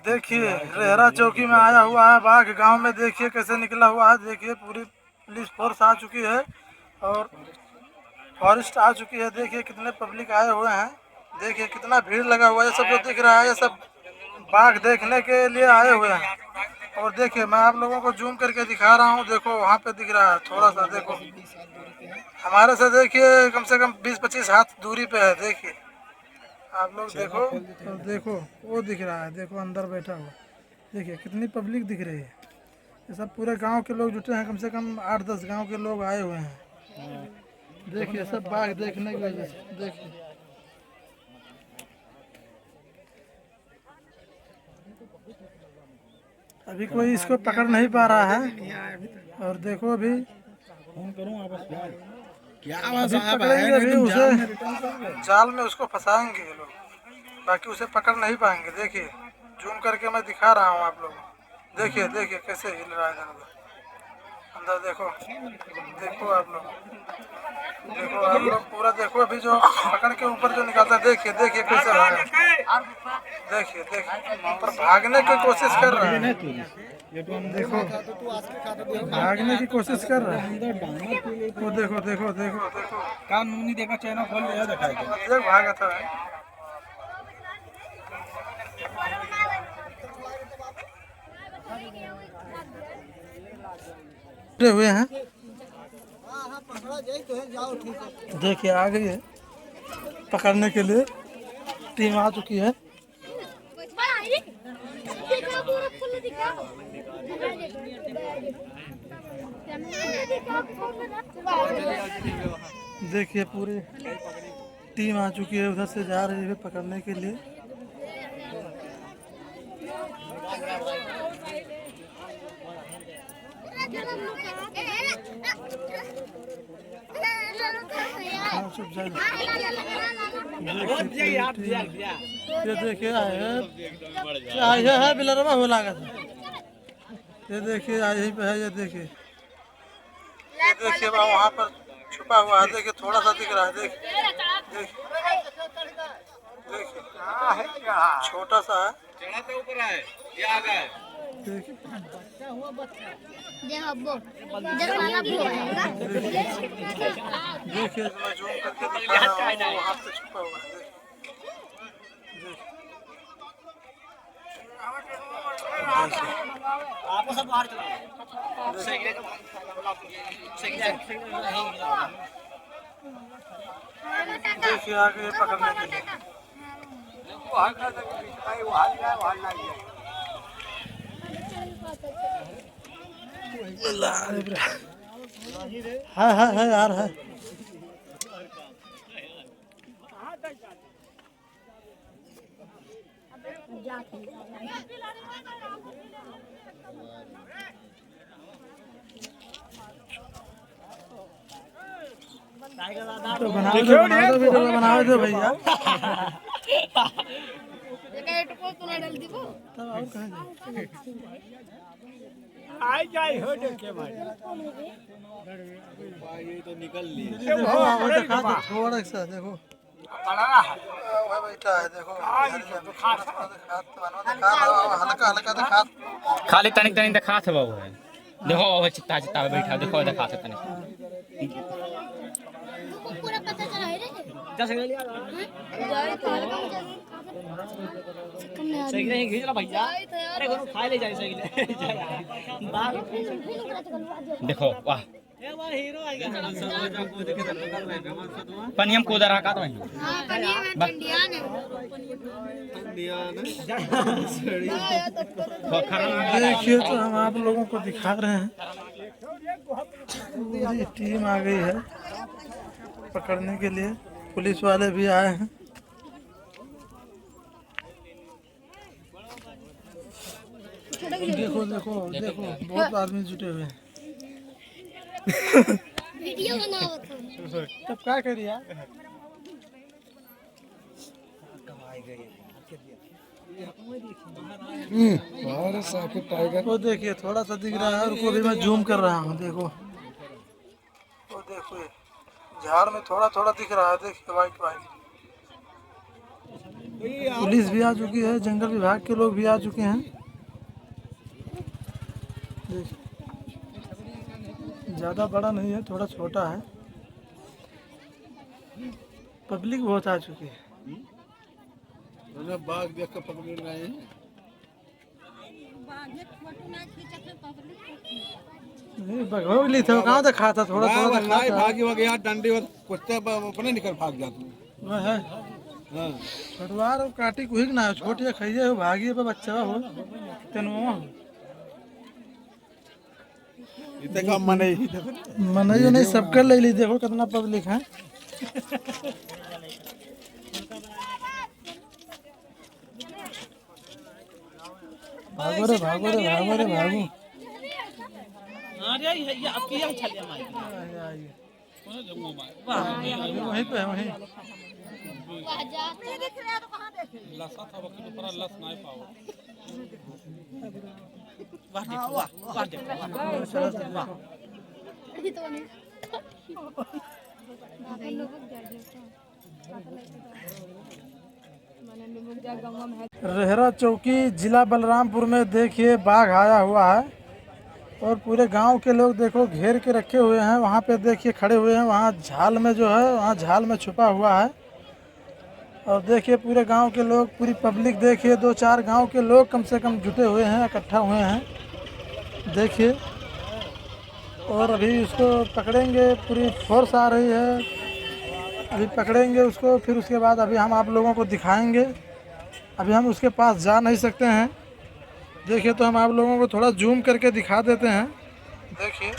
देखिए रेहरा चौकी में आया हुआ है बाघ। गांव में देखिए कैसे निकला हुआ है। देखिए पूरी पुलिस फोर्स आ चुकी है और फॉरेस्ट आ चुकी है। देखिए कितने पब्लिक आए हुए हैं। देखिए कितना भीड़ लगा हुआ है। सब जो दिख रहा है ये सब बाघ देखने के लिए आए हुए हैं। और देखिए मैं आप लोगों को जूम करके दिखा रहा हूँ। देखो वहाँ पे दिख रहा है थोड़ा सा। देखो हमारे से देखिए कम से कम 20-25 हाथ दूरी पे है। देखिए आप लोग देखो तो देखो वो दिख रहा है। देखो अंदर बैठा हुआ। देखिए कितनी पब्लिक दिख रही है। ये सब पूरे गांव के लोग जुटे हैं। कम से कम 8-10 गांव के लोग आए हुए हैं। देखिए सब बाघ देखने की वजह से। देखिए अभी कोई इसको पकड़ नहीं पा रहा है। और देखो अभी पकड़ेंगे अभी उसे जाल में उसको फंसाएंगे ये लोग। बाकी उसे पकड़ नहीं पाएंगे। देखिए जूम करके मैं दिखा रहा हूँ आप लोगों को। देखिए देखिए कैसे हिल रहा है इधर उधर। अंदर देखो देखो आप लोग। देखो आप लोग पूरा देखो। अभी जो पकड़ के ऊपर जो निकालता है देखिए देखिए कैसे भागा। देखिए देखिए पर भागने की कोशिश कर रहा है। देखो भागने की कोशिश कर रहा है। वो देखो देखो देखो देखो कानूनी देखा चैनल खोल लिया देख भागा था। हुए हैं। देखिए आ गई है पकड़ने के लिए। टीम आ चुकी है। देखिए पूरी टीम आ चुकी है। उधर से जा रही है पकड़ने के लिए। ये देखिए आए है बिलरवा हो लागत। ये देखिए आज यहीं पे है। ये देखिए वहाँ पर छुपा हुआ है। देखिए थोड़ा सा दिख रहा है। देखिए देखिए छोटा सा है। देखिए मैं जूम करके दिखा रहा हूँ। वहाँ पे छुपा हुआ है। देखिए आगे पकड़ने के लिए। है यार है। तो बना दो भैया। तो निकल लिए थोड़ा सा देखो बैठा है। देखो हल्का हल्का दिखा। खाली तनिक तनिक दिखात है बाबू है। देखो वो चित्ता चित्ता बैठा देखो दिखात है तनिक। पूरा पता चला है रे। सही नहीं खींच रहा भैया। अरे घरों खा ले जाए सही ले। देखो वाह हीरो आ गया। पनियम को दरा का तो वही। हां पनिया में इंडियन है। देखिए तो हम आप लोगों को दिखा रहे हैं। पूरी टीम आ गई है पकड़ने के लिए। पुलिस वाले भी आए हैं। देखो देखो देखो बहुत आदमी जुटे हुए हैं। वीडियो बनाओ तब क्या करिए टाइगर। वो देखिए थोड़ा सा दिख रहा है। उनको भी मैं जूम कर रहा हूँ। देखो वो देखो झाड़ में थोड़ा थोड़ा दिख रहा है। देखिए वाइट वाइट। पुलिस भी आ चुकी है, जंगल विभाग के लोग भी आ चुके हैं। देखिए ज़्यादा बड़ा नहीं है, थोड़ा छोटा है। पब्लिक बहुत आ चुकी है। बाघ देख कर पकड़ रहे हैं। नहीं बघोली था, कहाँ तक खाता, थोड़ा थोड़ा तक खाता। भागी वगे यार डंडे और कुत्ते अपने निकल भाग जाते हैं। वो है हाँ छोटवार और काटी कुछ ना हो, छोटी खाइए हो, भागिए पे बच्चा हो तेनुआ हो। इतने का मन है मनइयो नहीं, सबके ले ली। देखो कितना पब्लिक है। भागो रे भागो रे भागो रे भागो। अरे ये अब किया चले मार आइए वहीं पे है, वहीं। वाह देखो वाह वाह देखो वाह रेहरा चौकी जिला बलरामपुर में देखिए बाघ आया हुआ है और पूरे गांव के लोग देखो घेर के रखे हुए हैं। वहाँ पे देखिए खड़े हुए हैं, वहाँ झाल में जो है, वहाँ झाल में छुपा हुआ है। और देखिए पूरे गांव के लोग, पूरी पब्लिक देखिए, 2-4 गांव के लोग कम से कम जुटे हुए हैं, इकट्ठा हुए हैं। देखिए और अभी उसको पकड़ेंगे, पूरी फोर्स आ रही है। अभी पकड़ेंगे उसको, फिर उसके बाद अभी हम आप लोगों को दिखाएंगे। अभी हम उसके पास जा नहीं सकते हैं। देखिए तो हम आप लोगों को थोड़ा जूम करके दिखा देते हैं। देखिए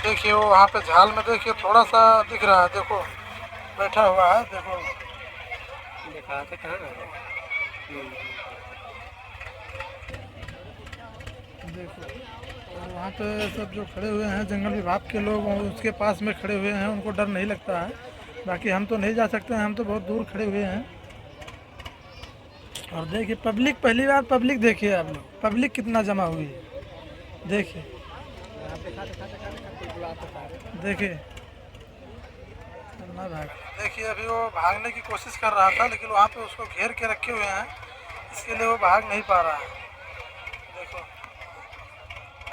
देखिए वो वहाँ पे झाल में देखिए थोड़ा सा दिख रहा है, देखो बैठा हुआ है। देखो देखो और वहाँ पे सब जो खड़े हुए हैं जंगल विभाग के लोग, वो उसके पास में खड़े हुए हैं, उनको डर नहीं लगता है। बाकी हम तो नहीं जा सकते हैं, हम तो बहुत दूर खड़े हुए हैं। और देखिए पब्लिक, पहली बार पब्लिक देखिए आप लोग, पब्लिक कितना जमा हुई है। देखिए देखिए देखिए अभी वो भागने की कोशिश कर रहा था, लेकिन वहाँ पे उसको घेर के रखे हुए हैं, इसके लिए वो भाग नहीं पा रहा है। देखो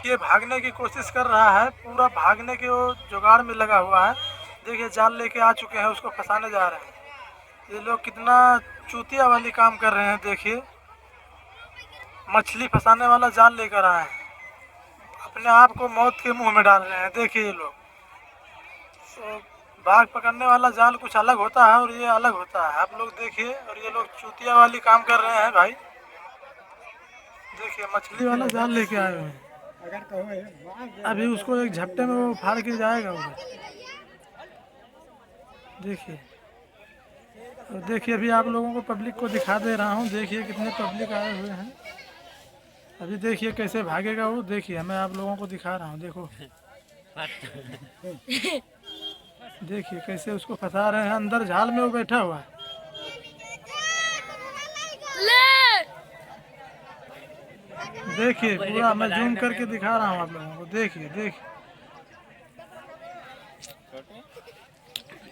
ये भागने की कोशिश कर रहा है, पूरा भागने के वो जुगाड़ में लगा हुआ है। देखिए जाल लेके आ चुके हैं, उसको फंसाने जा रहे हैं। ये लोग कितना चूतिया वाली काम कर रहे हैं। देखिए मछली फंसाने वाला जाल लेकर आए हैं, अपने आप को मौत के मुंह में डाल रहे हैं। देखिए ये लोग, तो बाघ पकड़ने वाला जाल कुछ अलग होता है और ये अलग होता है, आप लोग देखिए। और ये लोग चूतिया वाली काम कर रहे हैं भाई। देखिए मछली वाला जाल लेके आए हुए हैं, अभी उसको एक झपटे में वो फाड़ के जाएगा वो। देखिए और देखिए अभी आप लोगों को पब्लिक को दिखा दे रहा हूँ। देखिए कितने पब्लिक आए हुए हैं। अभी देखिए कैसे भागेगा वो। देखिए मैं आप लोगों को दिखा रहा हूँ, देखो देखिए कैसे उसको फंसा रहे हैं, अंदर झाल में वो बैठा हुआ है। देखिए पूरा मैं जूम करके दिखा रहा हूँ आप लोगों को। देखिए देखिए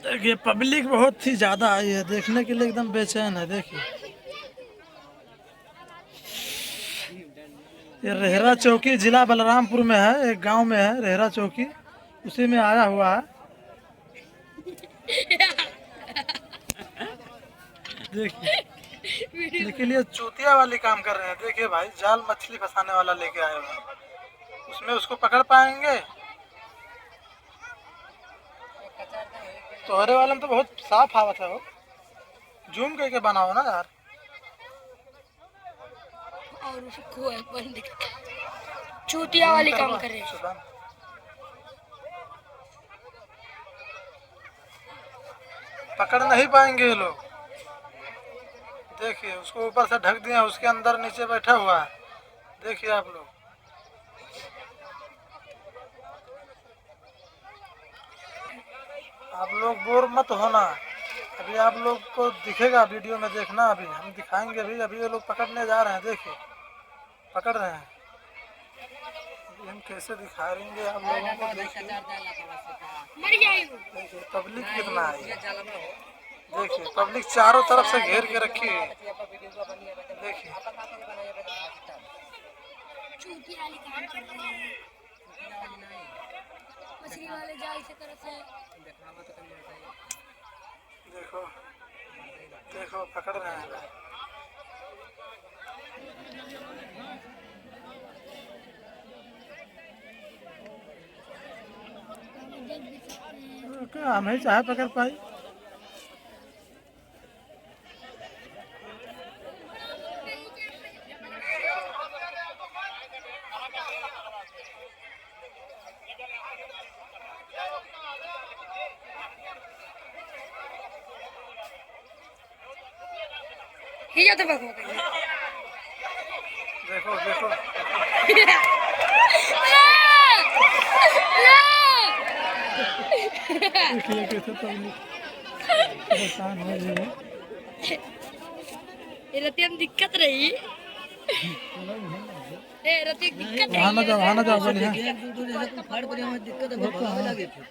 देखिए पब्लिक बहुत ही ज़्यादा आई है, देखने के लिए एकदम बेचैन है। देखिए ये रेहरा चौकी जिला बलरामपुर में है, एक गांव में है रेहरा चौकी, उसी में आया हुआ है। देखिए लेकिन ये चूतिया वाली काम कर रहे हैं। देखिए भाई जाल मछली फंसाने वाला लेके आए हुए हैं, उसमें उसको पकड़ पाएंगे? तोहरे वाले में तो बहुत साफ आवत है, वो जूम करके बनाओ ना यार। और उसको चूतिया वाली काम कर रहे हैं। पकड़ नहीं पाएंगे ये लोग। देखिए उसको ऊपर से ढक दिया, उसके अंदर नीचे बैठा हुआ है। देखिए आप लोग, आप लोग बोर मत होना। अभी आप लोग को दिखेगा वीडियो में, देखना अभी हम दिखाएंगे। अभी ये लोग पकड़ने जा रहे हैं, देखिए पकड़ रहे हैं। अभी हम कैसे दिखाएंगे आप लोगों को। देखिए पब्लिक कितना है। देखिए पब्लिक चारों तरफ से घेर के रखी है। देखिए चूती वाली काम कर रहे हैं, मछली वाले जाल से तरफ से। देखो देखो पकड़ रहे हैं। क्या हम ही चाहे पकड़ पाई। ये तो बको देखो देखो देखिए कैसे पब्लिक परेशान हो रही है। ये रतियन दिक्कत रही, ए रति दिक्कत वहाँ ना जाओ, वहाँ ना जाओ बोलिए। दिक्कत है भाग लगे फिर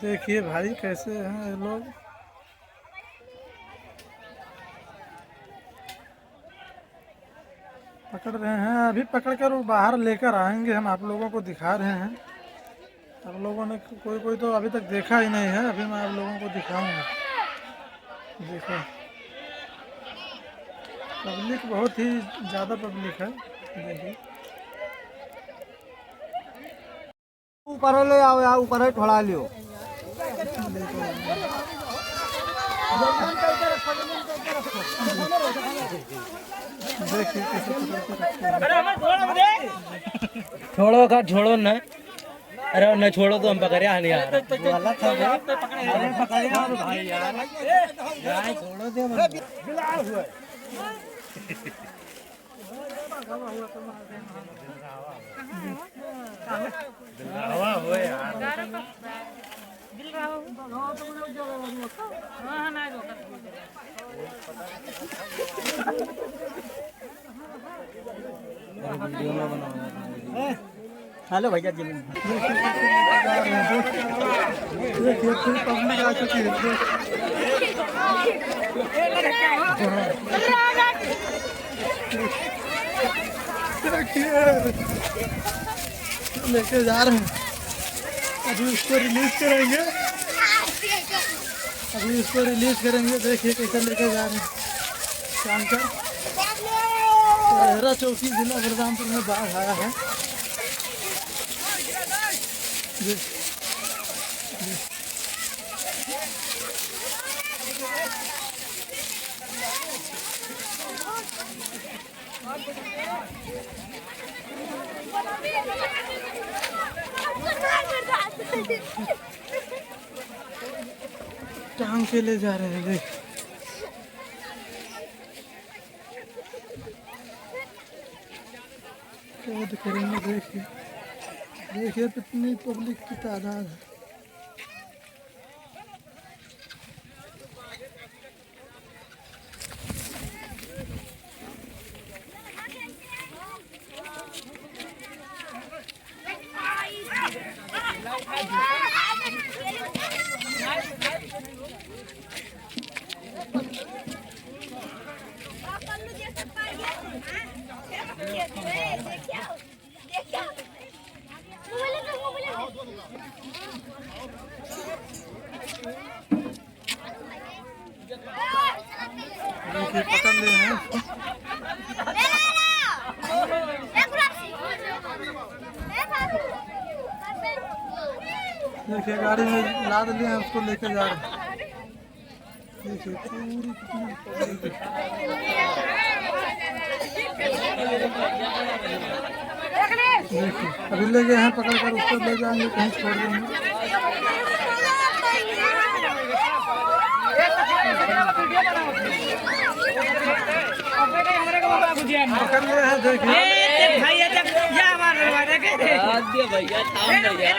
देखिए भाई कैसे हैं ये लोग। पकड़ रहे हैं, अभी पकड़कर वो बाहर लेकर आएंगे। हम आप लोगों को दिखा रहे हैं। आप लोगों ने कोई कोई तो अभी तक देखा ही नहीं है, अभी मैं आप लोगों को दिखाऊंगा। देखो पब्लिक बहुत ही ज़्यादा पब्लिक है। देखिए ऊपर ले आओ यार, ऊपर ठोड़ा लियो। देखिए कैसे छोड़ो का छोड़ो ना, अरे न छोड़ो तो हम पकड़े नहीं यार। गलत है पकड़े भाई यार, छोड़ो दे हवा हो यार। हेलो भैया जी, देखिए फिर पब्लिक आ चुकी है। लेके जा रहे हैं, अभी उसको रिलीज करेंगे। देखिए कैसे लेके जा रहे हैं। शंकर लहरा चौकी जिला बलरामपुर में बाढ़ आया है। टांग के ले जा रहे हैं। देख कैद करेंगे। देखिए कितनी पब्लिक की तादाद है। देखिए पकड़ लिए हैं। देखिए गाड़ी में लाद लिए हैं, उसको लेके जा रहे हैं। देखिए पूरी कितनी पब्लिक है। देखिए अभी ले गए हैं, पकड़ कर उसको ले जाएंगे, कहीं छोड़ देंगे। पकड़ लिए हैं। देखिए आद्य भैया थाम भैया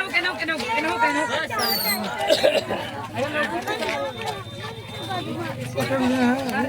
पकड़ लिए हैं